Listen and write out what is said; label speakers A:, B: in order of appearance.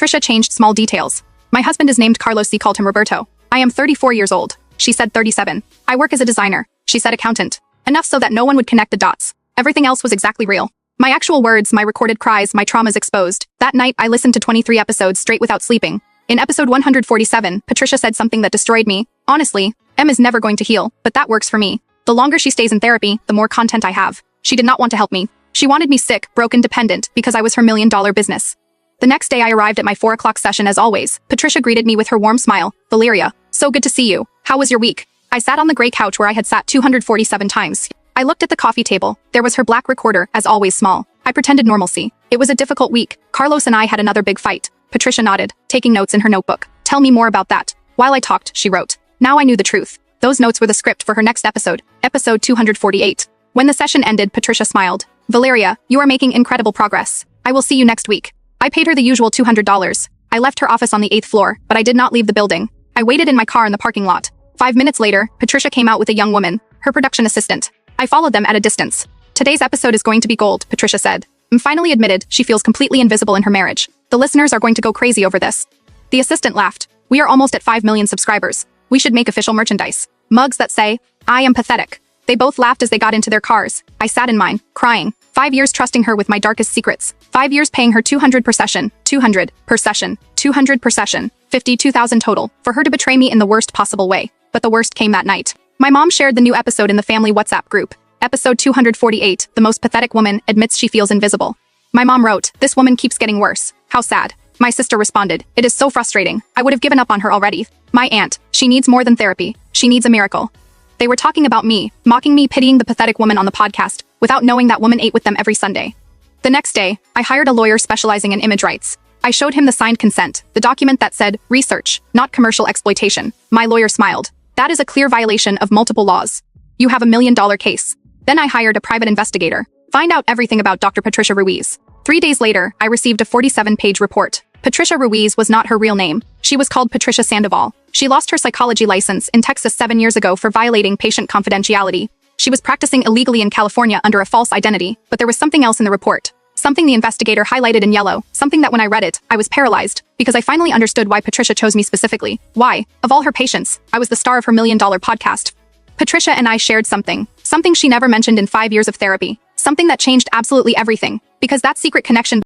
A: Patricia changed small details. My husband is named Carlos. She called him Roberto. I am 34 years old. She said 37. I work as a designer. She said accountant. Enough so that no one would connect the dots. Everything else was exactly real. My actual words, my recorded cries, my traumas exposed. That night, I listened to 23 episodes straight without sleeping. In episode 147, Patricia said something that destroyed me. Honestly, Em is never going to heal, but that works for me. The longer she stays in therapy, the more content I have. She did not want to help me. She wanted me sick, broken, dependent, because I was her $1 million business. The next day I arrived at my 4 o'clock session as always. Patricia greeted me with her warm smile. Valeria, so good to see you. How was your week? I sat on the gray couch where I had sat 247 times. I looked at the coffee table. There was her black recorder, as always small. I pretended normalcy. It was a difficult week. Carlos and I had another big fight. Patricia nodded, taking notes in her notebook. Tell me more about that. While I talked, she wrote. Now I knew the truth. Those notes were the script for her next episode, episode 248. When the session ended, Patricia smiled. Valeria, you are making incredible progress. I will see you next week. I paid her the usual $200. I left her office on the 8th floor, but I did not leave the building. I waited in my car in the parking lot. 5 minutes later, Patricia came out with a young woman, her production assistant. I followed them at a distance. Today's episode is going to be gold, Patricia said. Finally admitted she feels completely invisible in her marriage. The listeners are going to go crazy over this. The assistant laughed. We are almost at 5 million subscribers. We should make official merchandise. Mugs that say, I am pathetic. They both laughed as they got into their cars. I sat in mine, crying. 5 years trusting her with my darkest secrets. 5 years paying her 200 per session, 200 per session, 200 per session, 52,000 total, for her to betray me in the worst possible way. But the worst came that night. My mom shared the new episode in the family WhatsApp group. Episode 248, the most pathetic woman admits she feels invisible. My mom wrote, this woman keeps getting worse. How sad. My sister responded, it is so frustrating. I would have given up on her already. My aunt, she needs more than therapy. She needs a miracle. They were talking about me, mocking me, pitying the pathetic woman on the podcast, without knowing that woman ate with them every Sunday. The next day, I hired a lawyer specializing in image rights. I showed him the signed consent, the document that said, research, not commercial exploitation. My lawyer smiled. That is a clear violation of multiple laws. You have $1 million case. Then I hired a private investigator. Find out everything about Dr. Patricia Ruiz. 3 days later, I received a 47-page report. Patricia Ruiz was not her real name. She was called Patricia Sandoval. She lost her psychology license in Texas 7 years ago for violating patient confidentiality. She was practicing illegally in California under a false identity, but there was something else in the report. Something the investigator highlighted in yellow, something that when I read it, I was paralyzed, because I finally understood why Patricia chose me specifically. Why? Of all her patients, I was the star of her $1 million podcast. Patricia and I shared something she never mentioned in 5 years of therapy, something that changed absolutely everything, because that secret connection